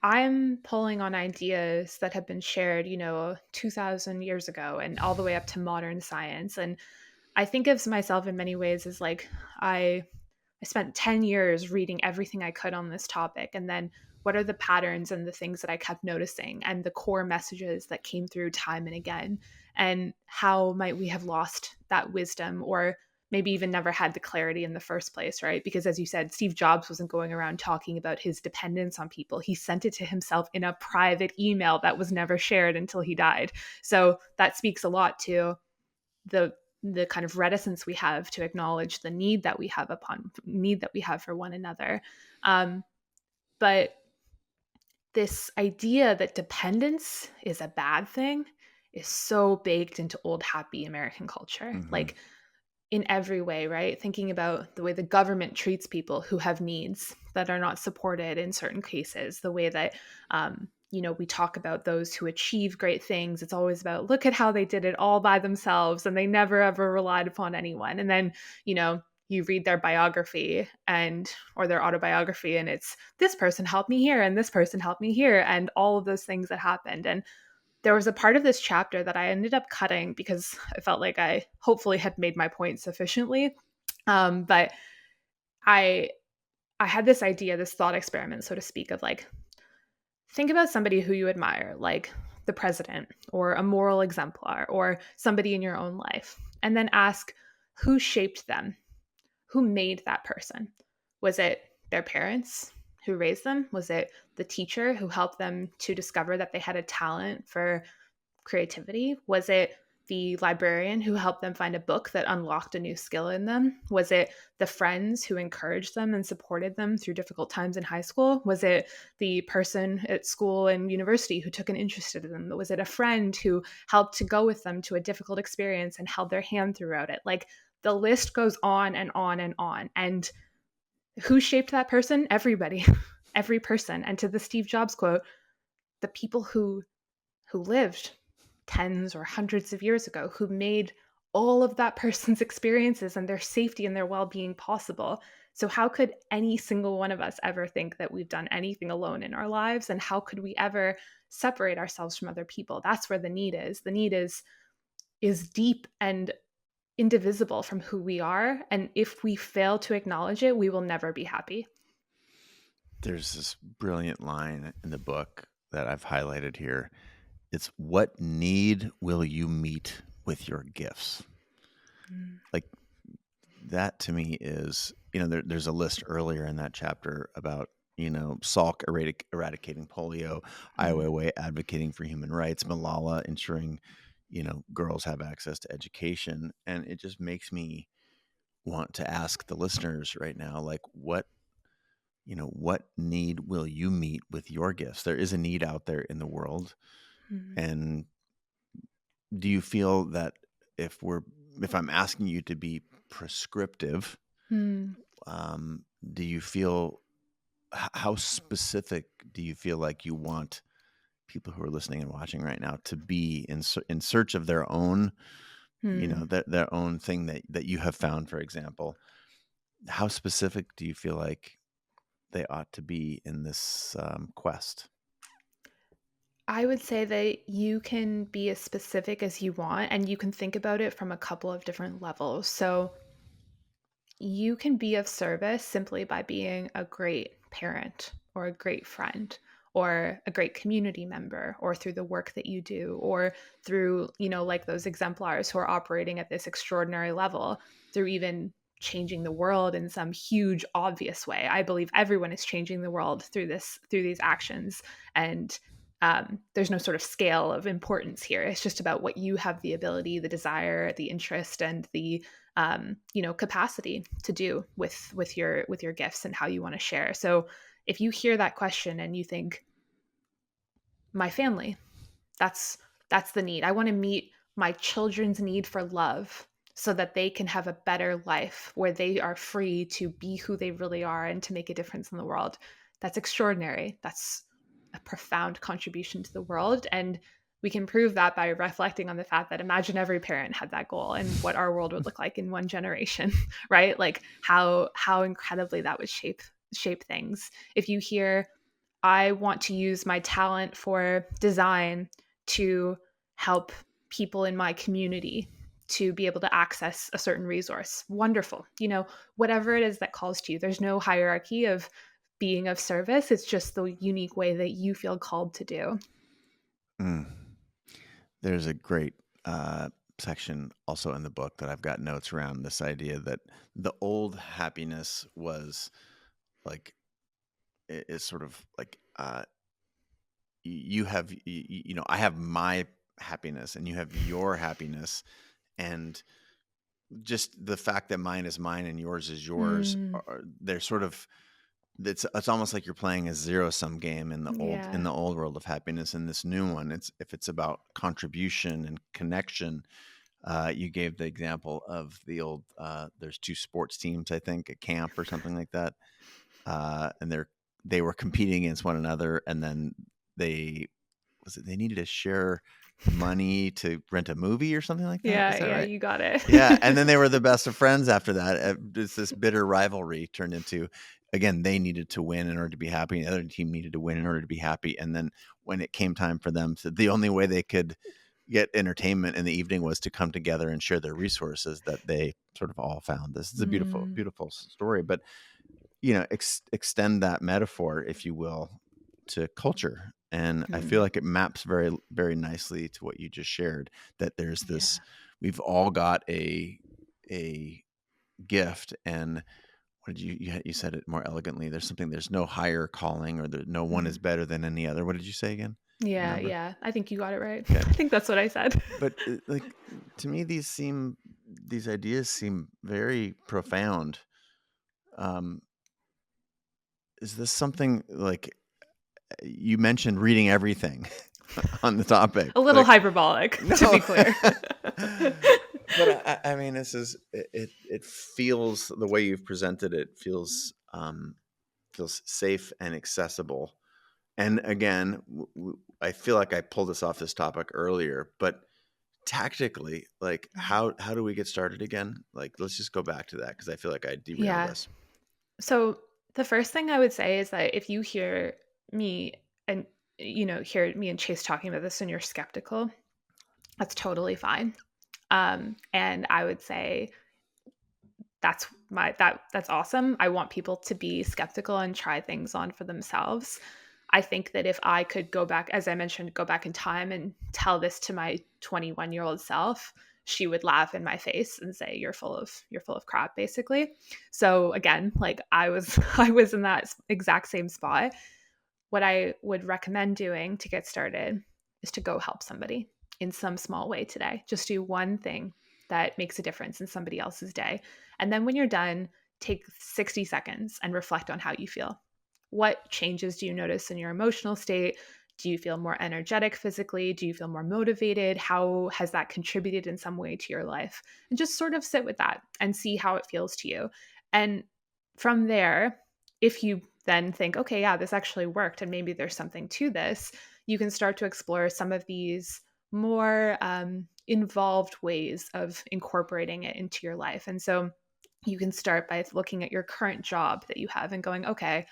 S1: I'm pulling on ideas that have been shared, 2,000 years ago and all the way up to modern science. And I think of myself in many ways as like I I spent 10 years reading everything I could on this topic. And then what are the patterns and the things that I kept noticing and the core messages that came through time and again? And how might we have lost that wisdom or maybe even never had the clarity in the first place, right? Because as you said, Steve Jobs wasn't going around talking about his dependence on people. He sent it to himself in a private email that was never shared until he died. So that speaks a lot to the the kind of reticence we have to acknowledge the need that we have for one another. But this idea that dependence is a bad thing is so baked into old happy American culture.
S2: Hmm.
S1: Like in every way, right? Thinking about the way the government treats people who have needs that are not supported in certain cases, the way that, we talk about those who achieve great things. It's always about, look at how they did it all by themselves and they never ever relied upon anyone. And then, you read their biography or their autobiography and it's this person helped me here and this person helped me here and all of those things that happened. And there was a part of this chapter that I ended up cutting because I felt like I hopefully had made my point sufficiently. But I I had this idea, this thought experiment, so to speak, of like think about somebody who you admire, like the president or a moral exemplar or somebody in your own life, and then ask who shaped them, who made that person. Was it their parents who raised them? Was it the teacher who helped them to discover that they had a talent for creativity? Was it the librarian who helped them find a book that unlocked a new skill in them? Was it the friends who encouraged them and supported them through difficult times in high school? Was it the person at school and university who took an interest in them? Was it a friend who helped to go with them to a difficult experience and held their hand throughout it? Like the list goes on and on and on. And who shaped that person? Everybody, every person. And to the Steve Jobs quote, the people who lived tens or hundreds of years ago who made all of that person's experiences and their safety and their well-being possible. So how could any single one of us ever think that we've done anything alone in our lives, and how could we ever separate ourselves from other people? That's where the need is. The need is deep and indivisible from who we are, and if we fail to acknowledge it, we will never be happy.
S2: There's this brilliant line in the book that I've highlighted here. It's, what need will you meet with your gifts?
S1: Mm.
S2: Like, that to me is, there's a list earlier in that chapter about, Salk eradicating polio, Ai
S1: Mm.
S2: Weiwei advocating for human rights, Malala ensuring, girls have access to education. And it just makes me want to ask the listeners right now, like, what need will you meet with your gifts? There is a need out there in the world.
S1: Mm.
S2: And do you feel that if I'm asking you to be prescriptive,
S1: Mm.
S2: do you feel, how specific do you feel like you want people who are listening and watching right now to be in search of their own,
S1: Mm.
S2: their own thing that you have found, for example? How specific do you feel like they ought to be in this quest?
S1: I would say that you can be as specific as you want and you can think about it from a couple of different levels. So, you can be of service simply by being a great parent or a great friend or a great community member or through the work that you do or through, like those exemplars who are operating at this extraordinary level, through even changing the world in some huge obvious way. I believe everyone is changing the world through these actions and there's no sort of scale of importance here. It's just about what you have the ability, the desire, the interest, and the capacity to do with your gifts and how you want to share. So if you hear that question and you think, my family, that's that's the need. I want to meet my children's need for love so that they can have a better life where they are free to be who they really are and to make a difference in the world. That's extraordinary. That's a profound contribution to the world. And we can prove that by reflecting on the fact that imagine every parent had that goal and what our world would look like in one generation, right? Like how incredibly that would shape things. If you hear, I want to use my talent for design to help people in my community to be able to access a certain resource. Wonderful. Whatever it is that calls to you, there's no hierarchy of being of service. It's just the unique way that you feel called to do.
S2: Mm. There's a great section also in the book that I've got notes around this idea that the old happiness was like, it's sort of like, you have, I have my happiness and you have your happiness. And just the fact that mine is mine and yours is yours,
S1: Mm,
S2: they're sort of, it's almost like you're playing a zero sum game in
S1: yeah.
S2: the old world of happiness. In this new one, if it's about contribution and connection. You gave the example of the old, there's two sports teams, I think, at camp or something like that, and they were competing against one another, and then they they needed to share money to rent a movie or something like that.
S1: Yeah,
S2: Is that
S1: yeah,
S2: right?
S1: you got it.
S2: Yeah, and then they were the best of friends after that. Just this bitter rivalry turned into, again, they needed to win in order to be happy, and the other team needed to win in order to be happy. And then when it came time for them to, the only way they could get entertainment in the evening was to come together and share their resources that they sort of all found. This is a beautiful,
S1: Mm,
S2: beautiful story. But extend that metaphor, if you will, to culture. And I feel
S1: mm,
S2: like it maps very, very nicely to what you just shared, that there's this,
S1: yeah.
S2: we've all got a gift. And what did you said it more elegantly. There's no higher calling, or no one is
S1: Mm.
S2: better than any other. What did you say again? Do you
S1: Yeah,
S2: remember?
S1: yeah. I think you got it right.
S2: Okay.
S1: I think that's what I said.
S2: But like, to me, these ideas seem very profound. Um, is this something like, you mentioned reading everything on the topic?
S1: A little
S2: Like,
S1: hyperbolic, to
S2: no,
S1: be clear.
S2: but I mean, this is it feels, the way you've presented it feels safe and accessible. And again, I feel like I pulled us off this topic earlier, but tactically, like, how do we get started again? Like, let's just go back to that, because I feel like I derailed
S1: Yeah.
S2: us.
S1: So the first thing I would say is that if you hear me and hear me and Chase talking about this and you're skeptical, that's totally fine. And I would say that's awesome. I want people to be skeptical and try things on for themselves. I think that if I could go back, as I mentioned, go back in time and tell this to my 21-year-old self, she would laugh in my face and say, you're full of crap," basically. So again, like I was I was in that exact same spot. What I would recommend doing to get started is to go help somebody in some small way today. Just do one thing that makes a difference in somebody else's day. And then when you're done, take 60 seconds and reflect on how you feel. What changes do you notice in your emotional state? Do you feel more energetic physically? Do you feel more motivated? How has that contributed in some way to your life? And just sort of sit with that and see how it feels to you. And from there, if you then think, okay, yeah, this actually worked, and maybe there's something to this, you can start to explore some of these more involved ways of incorporating it into your life. And so you can start by looking at your current job that you have and going, okay,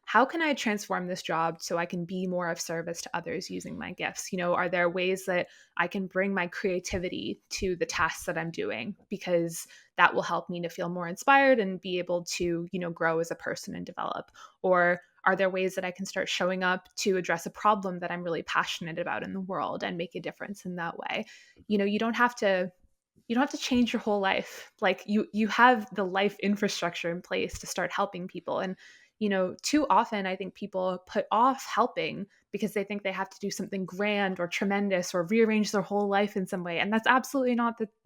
S1: how can I transform this job so I can be more of service to others using my gifts? Are there ways that I can bring my creativity to the tasks that I'm doing? Because that will help me to feel more inspired and be able to, grow as a person and develop. Or are there ways that I can start showing up to address a problem that I'm really passionate about in the world and make a difference in that way? You don't have to change your whole life. Like you have the life infrastructure in place to start helping people. And too often I think people put off helping because they think they have to do something grand or tremendous or rearrange their whole life in some way. And that's absolutely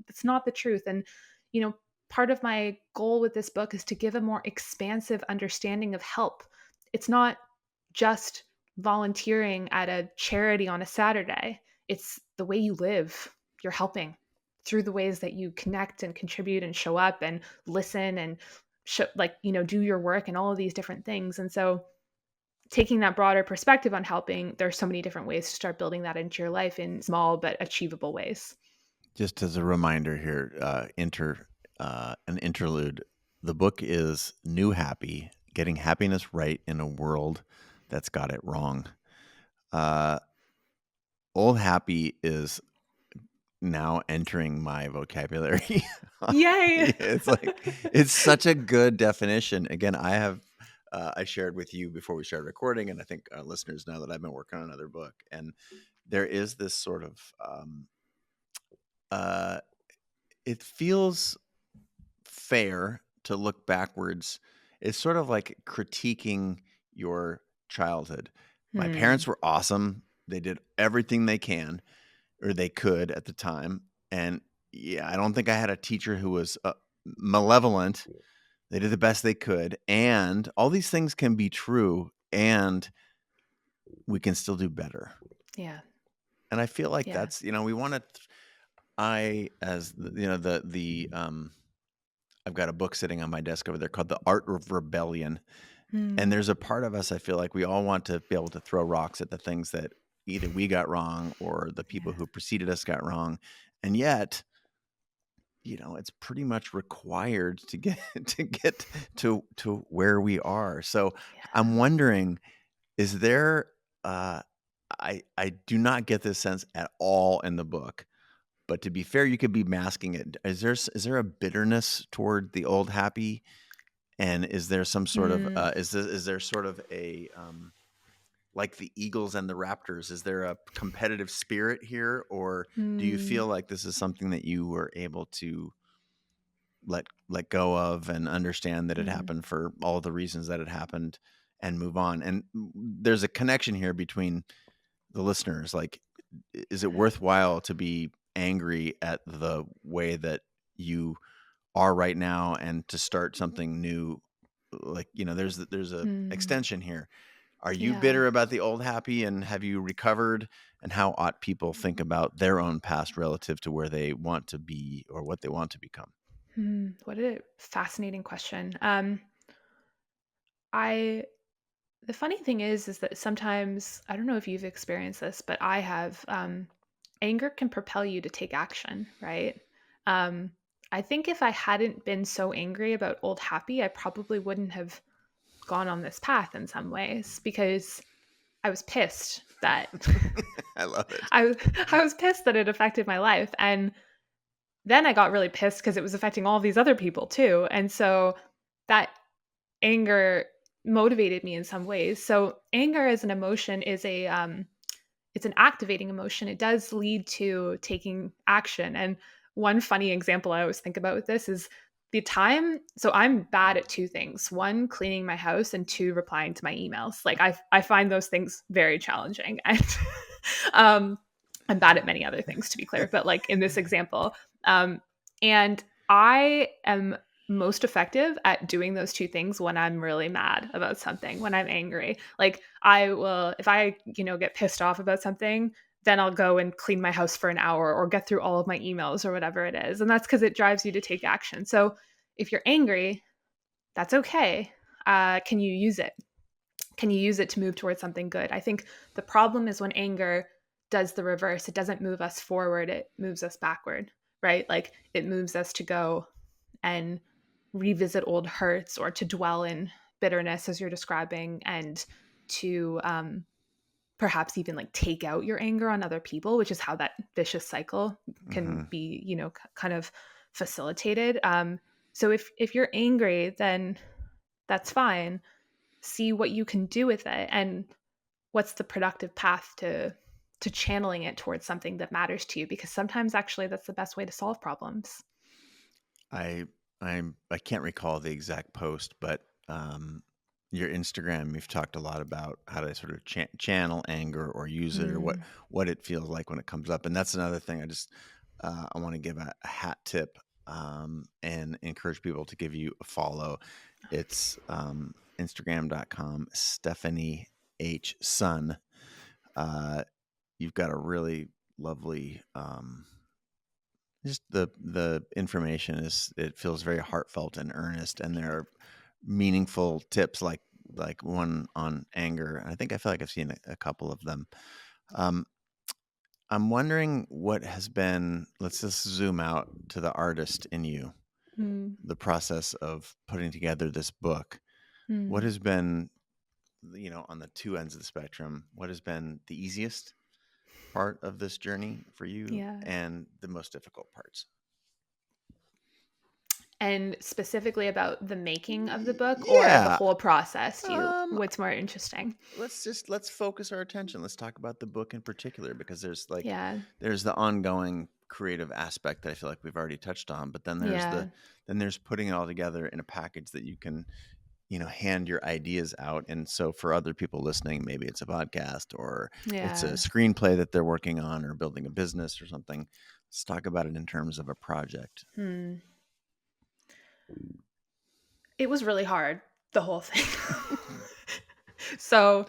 S1: that's not the truth. And, you know, part of my goal with this book is to give a more expansive understanding of help. It's not just volunteering at a charity on a Saturday. It's the way you live. You're helping through the ways that you connect and contribute and show up and listen and do your work and all of these different things. And so taking that broader perspective on helping, there's so many different ways to start building that into your life in small but achievable ways.
S2: Just as a reminder here, an interlude. The book is New Happy: Getting Happiness Right in a World That's Got It Wrong. Old Happy is now entering my vocabulary.
S1: Yay.
S2: It's such a good definition. Again, I shared with you before we started recording, and I think our listeners know that I've been working on another book, and there is this sort of it feels fair to look backwards. It's sort of like critiquing your childhood. My parents were awesome. They did everything they can or they could at the time. And yeah, I don't think I had a teacher who was malevolent. They did the best they could. And all these things can be true and we can still do better.
S1: Yeah.
S2: And I feel like
S1: Yeah.
S2: that's, we want to, I've got a book sitting on my desk over there called The Art of Rebellion. And there's a part of us, I feel like we all want to be able to throw rocks at the things that either we got wrong or the people who preceded us got wrong. And yet, it's pretty much required to get to where we are. So I'm wondering, is there, I do not get this sense at all in the book, but to be fair, you could be masking it. Is there a bitterness toward the old happy? And is there some sort of is there sort of a like the Eagles and the Raptors? Is there a competitive spirit here, or do you feel like this is something that you were able to let go of and understand that it happened for all the reasons that it happened and move on? And there's a connection here between the listeners. Like, is it worthwhile to be angry at the way that you are right now and to start something new? Like, there's a extension here. Are you bitter about the old happy, and have you recovered? And how ought people think about their own past relative to where they want to be or what they want to become?
S1: What a fascinating question. The funny thing is that sometimes, I don't know if you've experienced this, but I have, anger can propel you to take action, right? Um, I think if I hadn't been so angry about old happy, I probably wouldn't have gone on this path in some ways because I was pissed that
S2: I love it.
S1: I was pissed that it affected my life. And then I got really pissed because it was affecting all these other people too. And so that anger motivated me in some ways. So anger as an emotion is it's an activating emotion. It does lead to taking action. And one funny example I always think about with this is so I'm bad at two things. One, cleaning my house, and two, replying to my emails. Like I find those things very challenging. And I'm bad at many other things, to be clear, but like in this example. And I am most effective at doing those two things when I'm really mad about something, when I'm angry. Like I will, if I, get pissed off about something, then I'll go and clean my house for an hour or get through all of my emails or whatever it is. And that's because it drives you to take action. So if you're angry, that's okay. Can you use it? Can you use it to move towards something good? I think the problem is when anger does the reverse. It doesn't move us forward, it moves us backward, right? Like it moves us to go and revisit old hurts or to dwell in bitterness as you're describing, and to perhaps even like take out your anger on other people, which is how that vicious cycle can be, kind of facilitated. So if you're angry, then that's fine. See what you can do with it and what's the productive path to channeling it towards something that matters to you, because sometimes actually that's the best way to solve problems.
S2: I can't recall the exact post, but your Instagram, you've talked a lot about how to sort of channel anger or use it, or
S1: Mm.
S2: what it feels like when it comes up. And that's another thing I want to give a hat tip, and encourage people to give you a follow. It's Instagram.com, Stephanie H. Sun. You've got a really lovely, just the information it feels very heartfelt and earnest, and there are meaningful tips like one on anger. I think I feel like I've seen a couple of them. Um, I'm wondering what has been. Let's just zoom out to the artist in you.
S1: Mm.
S2: The process of putting together this book. What
S1: Mm.
S2: has been, on the two ends of the spectrum? What has been the easiest part of this journey for you,
S1: Yeah.
S2: and the most difficult parts?
S1: And specifically about the making of the book or the
S2: Yeah.
S1: whole process?
S2: Um,
S1: What's more interesting?
S2: let's focus our attention. Let's talk about the book in particular, because
S1: Yeah.
S2: there's the ongoing creative aspect that I feel like we've already touched on, but then
S1: Yeah.
S2: there's putting it all together in a package that you can, hand your ideas out. And so for other people listening, maybe it's a podcast, or it's a
S1: Yeah.
S2: screenplay that they're working on, or building a business or something. Let's talk about it in terms of a project.
S1: Hmm. It was really hard, the whole thing. So,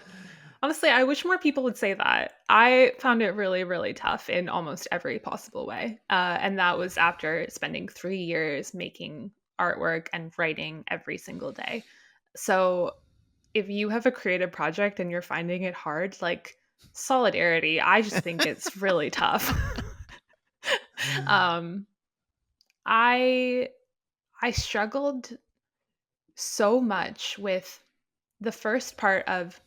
S1: honestly, I wish more people would say that. I found it really, really tough in almost every possible way. And that was after spending 3 years making artwork and writing every single day. So, if you have a creative project and you're finding it hard, like solidarity, I just think it's really tough. um, I I struggled so much with the first part of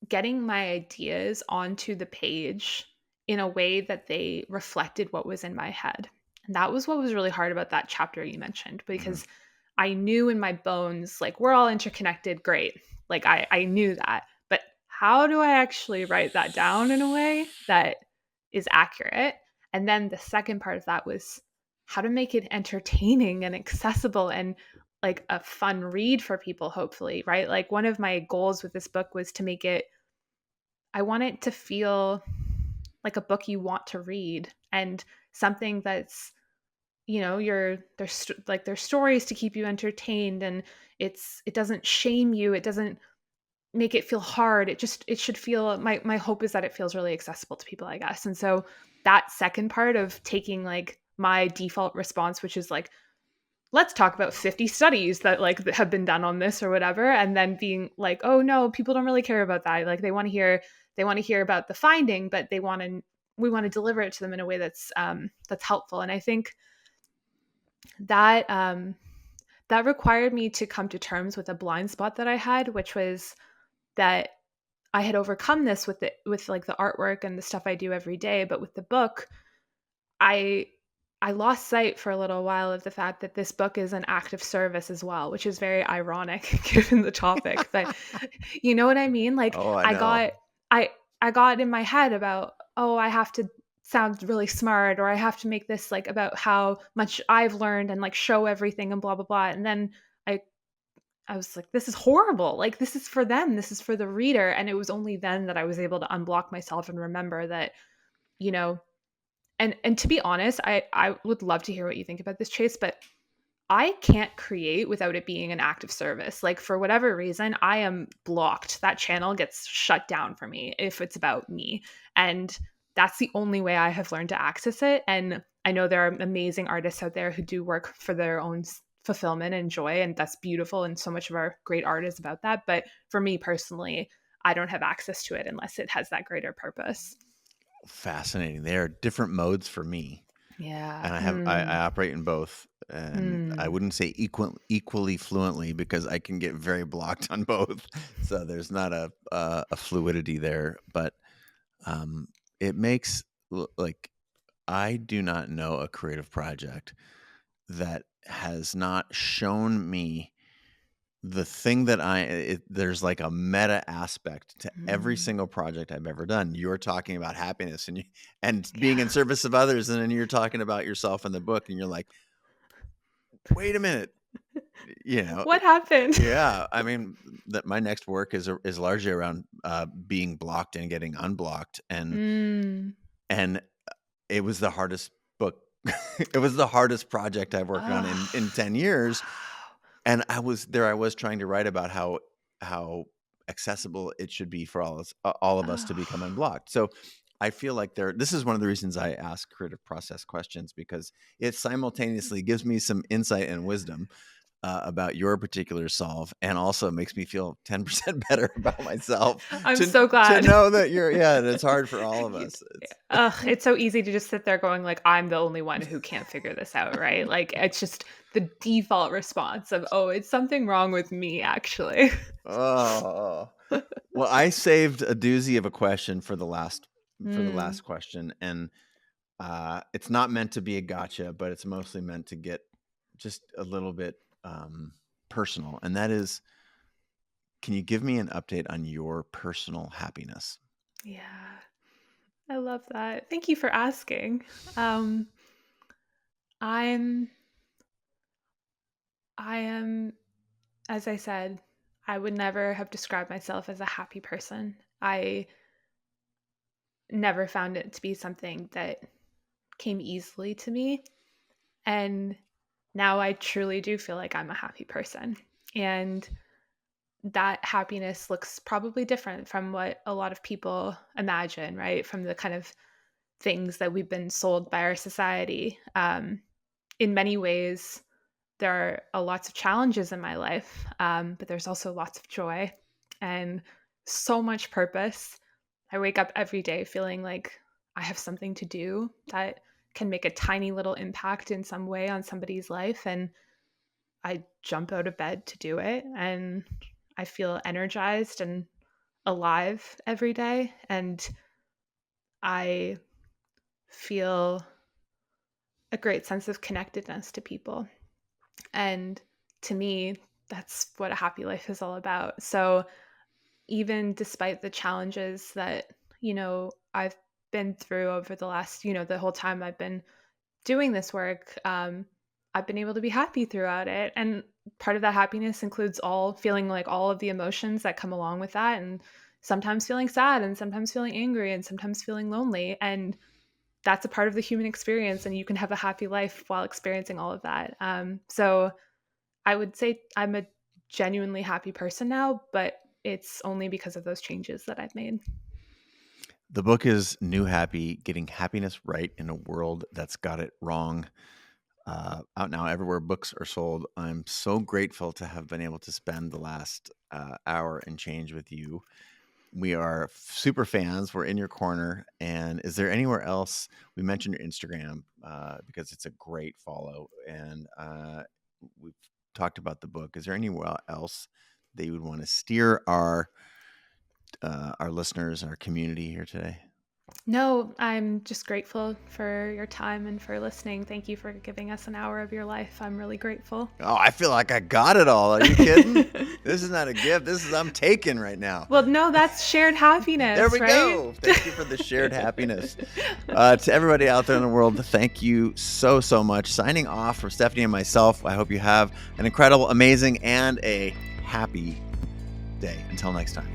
S1: getting my ideas onto the page in a way that they reflected what was in my head. And that was what was really hard about that chapter you mentioned,
S2: Mhm.
S1: because I knew in my bones, like, we're all interconnected, great. Like, I knew that. But how do I actually write that down in a way that is accurate? And then the second part of that was how to make it entertaining and accessible and like a fun read for people, hopefully, right? Like, one of my goals with this book was to make it, I want it to feel like a book you want to read, and something that's, like there's stories to keep you entertained, and it doesn't shame you, it doesn't make it feel hard, it should feel, my hope is that it feels really accessible to people, I guess. And so that second part of taking like my default response, which is like, let's talk about 50 studies that like have been done on this or whatever, and then being like, oh no, people don't really care about that, like they want to hear about the finding, but we want to deliver it to them in a way that's helpful. And I think that that required me to come to terms with a blind spot that I had, which was that I had overcome this with like the artwork and the stuff I do every day, but with the book, I I lost sight for a little while of the fact that this book is an act of service as well, which is very ironic given the topic. But you know what I mean? Like,
S2: Oh, I
S1: I
S2: know.
S1: got I I got in my head about, oh, I have to sound really smart, or I have to make this like about how much I've learned and like show everything and blah blah blah. And then I I was like, this is horrible. Like, this is for them. This is for the reader. And it was only then that I was able to unblock myself and remember that, you know, and to be honest, I would love to hear what you think about this, Chase, but I can't create without it being an act of service. Like, for whatever reason, I am blocked. That channel gets shut down for me if it's about me. And that's the only way I have learned to access it. And I know there are amazing artists out there who do work for their own fulfillment and joy, and that's beautiful. And so much of our great art is about that. But for me personally, I don't have access to it unless it has that greater purpose.
S2: Fascinating. There are different modes for me,
S1: Yeah.
S2: and I
S1: Mm.
S2: operate in both, and I
S1: Mm.
S2: wouldn't say equally fluently, because I can get very blocked on both. So there's not a fluidity there, but um, it makes like I do not know a creative project that has not shown me the thing that there's like a meta aspect to every
S1: Mm.
S2: single project I've ever done. You're talking about happiness and being in
S1: Yeah.
S2: service of others, and then you're talking about yourself in the book, and you're like, wait a minute, You know,
S1: What happened?
S2: yeah. I mean, that my next work is largely around being blocked and getting unblocked,
S1: Mm.
S2: and it was the hardest book. It was the hardest project I've worked on in
S1: Oh,
S2: 10 years.
S1: wow.
S2: And I was trying to write about how accessible it should be for all of us to become
S1: Oh.
S2: unblocked. So I feel like this is one of the reasons I ask creative process questions, because it simultaneously gives me some insight and wisdom about your particular solve, and also makes me feel 10% better about myself
S1: I'm
S2: to
S1: so
S2: to
S1: glad.
S2: know that it's hard for all of
S1: You
S2: us.
S1: it's so easy to just sit there going like, "I'm the only one who can't figure this out," right? Like, it's just the default response of, "Oh, it's something wrong with me, actually."
S2: Oh. Well, I saved a doozy of a question for the
S1: Mm,
S2: last question, and it's not meant to be a gotcha, but it's mostly meant to get just a little bit personal. And that is, can you give me an update on your personal happiness?
S1: yeah, I love that. Thank you for asking. Um, I'm I am as I said, I would never have described myself as a happy person. I never found it to be something that came easily to me. And now I truly do feel like I'm a happy person. And that happiness looks probably different from what a lot of people imagine, right? From the kind of things that we've been sold by our society. In many ways, there are lots of challenges in my life, but there's also lots of joy and so much purpose. I wake up every day feeling like I have something to do that can make a tiny little impact in some way on somebody's life. And I jump out of bed to do it. And I feel energized and alive every day. And I feel a great sense of connectedness to people. And to me, that's what a happy life is all about. So even despite the challenges that, I've been through over the last, the whole time I've been doing this work, I've been able to be happy throughout it. And part of that happiness includes all feeling like all of the emotions that come along with that. And sometimes feeling sad and sometimes feeling angry and sometimes feeling lonely. And that's a part of the human experience. And you can have a happy life while experiencing all of that. So I would say I'm a genuinely happy person now, but it's only because of those changes that I've made.
S2: The book is New Happy: Getting Happiness Right in a World That's Got It Wrong. Out now everywhere books are sold. I'm so grateful to have been able to spend the last hour and change with you. We are super fans. We're in your corner. And is there anywhere else? We mentioned your Instagram because it's a great follow, and we've talked about the book. Is there anywhere else that you would want to steer our listeners, our community here today?
S1: No, I'm just grateful for your time and for listening. Thank you for giving us an hour of your life. I'm really grateful.
S2: Oh, I feel like I got it all. Are you kidding? This is not a gift. I'm taken right now.
S1: Well, no, that's shared
S2: There
S1: happiness,
S2: we
S1: right?
S2: go. Thank you for the shared happiness. To everybody out there in the world, thank you so, so much. Signing off from Stephanie and myself. I hope you have an incredible, amazing, and a happy day. Until next time.